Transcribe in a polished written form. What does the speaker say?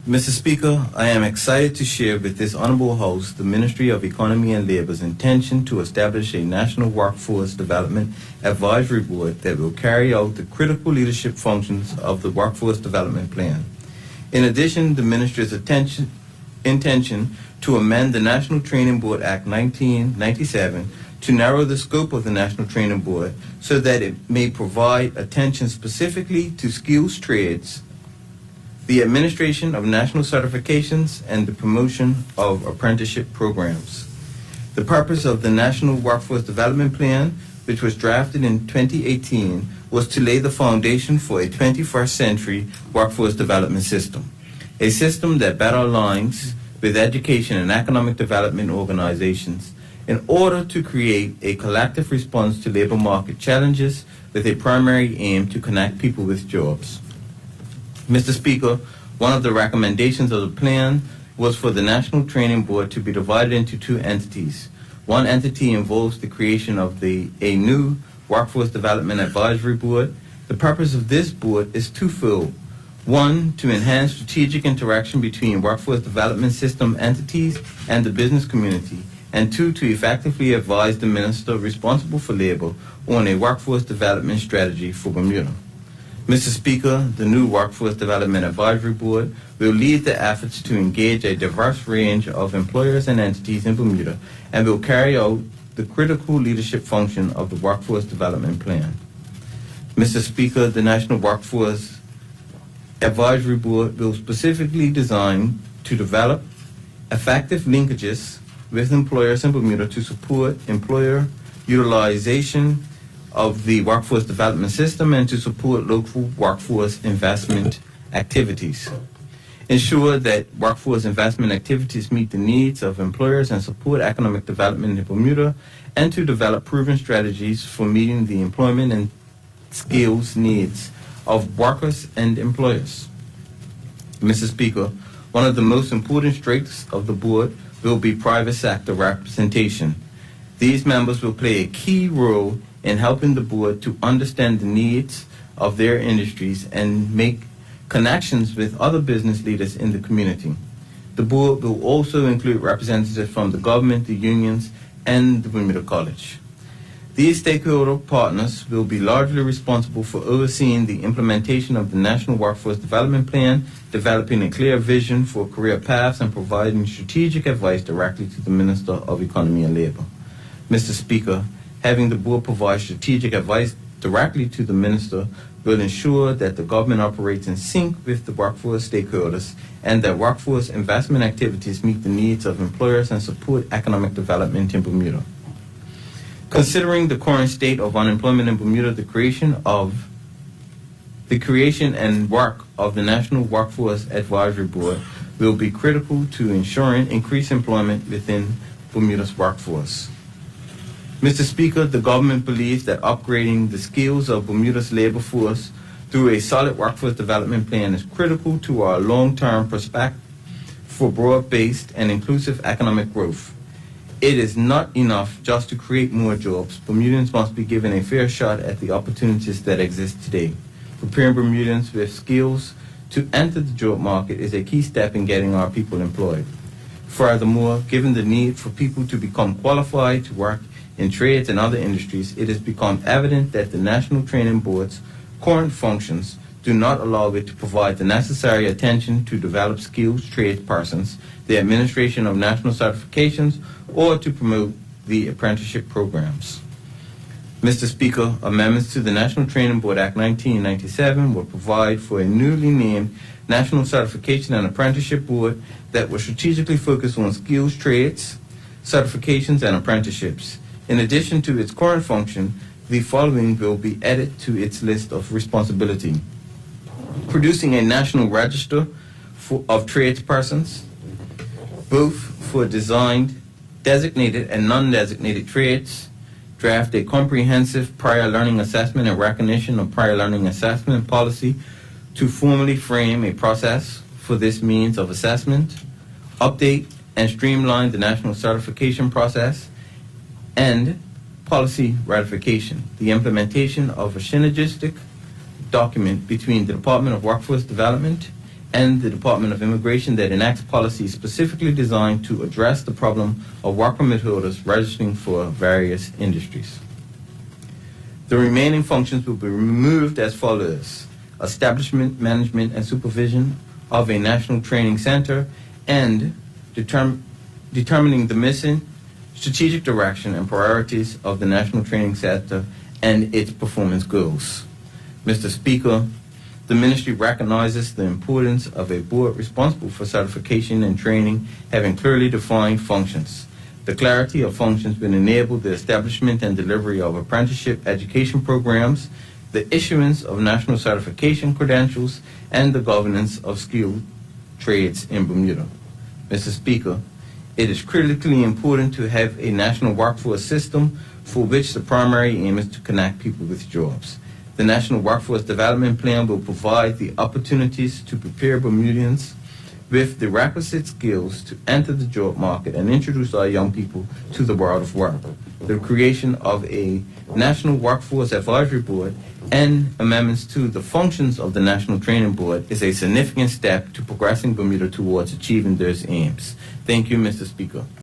Mr. Speaker, I am excited to share with this honorable House the Ministry of Economy and Labor's intention to establish a National Workforce Development Advisory Board that will carry out the critical leadership functions of the Workforce Development Plan. In addition, the Ministry's intention to amend the National Training Board Act 1997 to narrow the scope of the National Training Board so that it may provide attention specifically to skills trades, the administration of national certifications, and the promotion of apprenticeship programs. The purpose of the National Workforce Development Plan, which was drafted in 2018, was to lay the foundation for a 21st century workforce development system, a system that better aligns with education and economic development organizations in order to create a collective response to labor market challenges with a primary aim to connect people with jobs. Mr. Speaker, one of the recommendations of the plan was for the National Training Board to be divided into two entities. One entity involves the creation of a new Workforce Development Advisory Board. The purpose of this board is twofold. One, to enhance strategic interaction between workforce development system entities and the business community. And two, to effectively advise the minister responsible for labor on a workforce development strategy for Bermuda. Mr. Speaker, the new Workforce Development Advisory Board will lead the efforts to engage a diverse range of employers and entities in Bermuda and will carry out the critical leadership function of the Workforce Development Plan. Mr. Speaker, the National Workforce Advisory Board will specifically design to develop effective linkages with employers in Bermuda to support employer utilization of the workforce development system and to support local workforce investment activities. Ensure that workforce investment activities meet the needs of employers and support economic development in Bermuda, and to develop proven strategies for meeting the employment and skills needs of workers and employers. Mr. Speaker, one of the most important strengths of the board will be private sector representation. These members will play a key role in helping the board to understand the needs of their industries and make connections with other business leaders in the community. The board will also include representatives from the government, the unions, and the Bermuda College. These stakeholder partners will be largely responsible for overseeing the implementation of the National Workforce Development Plan, developing a clear vision for career paths, and providing strategic advice directly to the Minister of Economy and Labor. Mr. Speaker, having the board provide strategic advice directly to the Minister will ensure that the government operates in sync with the workforce stakeholders and that workforce investment activities meet the needs of employers and support economic development in Bermuda. Considering the current state of unemployment in Bermuda, the creation and work of the National Workforce Advisory Board will be critical to ensuring increased employment within Bermuda's workforce. Mr. Speaker, the government believes that upgrading the skills of Bermuda's labor force through a solid workforce development plan is critical to our long-term prospect for broad-based and inclusive economic growth. It is not enough just to create more jobs. Bermudians must be given a fair shot at the opportunities that exist today. Preparing Bermudians with skills to enter the job market is a key step in getting our people employed. Furthermore, given the need for people to become qualified to work in trades and other industries, it has become evident that the National Training Board's current functions do not allow it to provide the necessary attention to develop skilled tradespersons, the administration of national certifications, or to promote the apprenticeship programs. Mr. Speaker, amendments to the National Training Board Act 1997 will provide for a newly named National Certification and Apprenticeship Board that will strategically focus on skills trades, certifications, and apprenticeships. In addition to its current function, the following will be added to its list of responsibility: producing a national register of tradespersons, both for designated and non-designated trades, draft a comprehensive prior learning assessment and recognition of prior learning assessment policy to formally frame a process for this means of assessment, update and streamline the national certification process, and policy ratification, the implementation of a synergistic document between the Department of Workforce Development and the Department of Immigration that enacts policies specifically designed to address the problem of work permit holders registering for various industries. The remaining functions will be removed as follows: establishment, management, and supervision of a national training center, and determining the mission, strategic direction, and priorities of the national training center and its performance goals. Mr. Speaker, the ministry recognizes the importance of a board responsible for certification and training having clearly defined functions. The clarity of functions will enable the establishment and delivery of apprenticeship education programs, the issuance of national certification credentials, and the governance of skilled trades in Bermuda. Mr. Speaker, it is critically important to have a national workforce system for which the primary aim is to connect people with jobs. The National Workforce Development Plan will provide the opportunities to prepare Bermudians with the requisite skills to enter the job market and introduce our young people to the world of work. The creation of a National Workforce Advisory Board and amendments to the functions of the National Training Board is a significant step to progressing Bermuda towards achieving those aims. Thank you, Mr. Speaker.